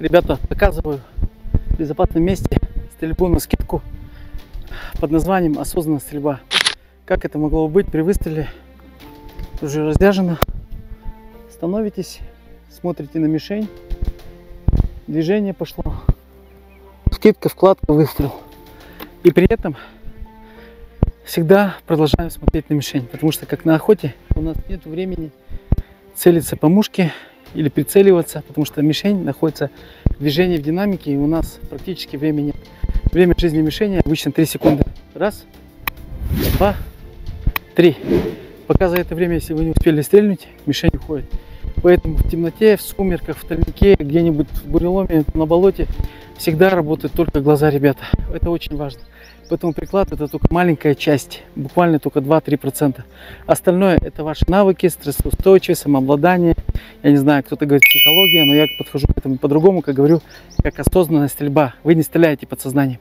Ребята, показываю в безопасном месте стрельбу на скидку под названием осознанная стрельба. Как это могло быть при выстреле? Уже разряжено. Становитесь, смотрите на мишень. Движение пошло. Скидка, вкладка, выстрел. И при этом всегда продолжаем смотреть на мишень. Потому что как на охоте у нас нет времени целиться по мушке или прицеливаться, потому что мишень находится в движении, в динамике, и у нас практически времени нет. Время жизни мишени обычно 3 секунды. Раз, два, три. Пока за это время, если вы не успели стрельнуть, мишень уходит. Поэтому в темноте, в сумерках, в тальнике, где-нибудь в буреломе, на болоте всегда работают только глаза, ребята. Это очень важно. Поэтому приклад — это только маленькая часть, буквально только 2-3%. Остальное — это ваши навыки, стрессоустойчивость, самообладание. Я не знаю, кто-то говорит психология, но я подхожу к этому по-другому, как говорю, как осознанная стрельба. Вы не стреляете подсознанием.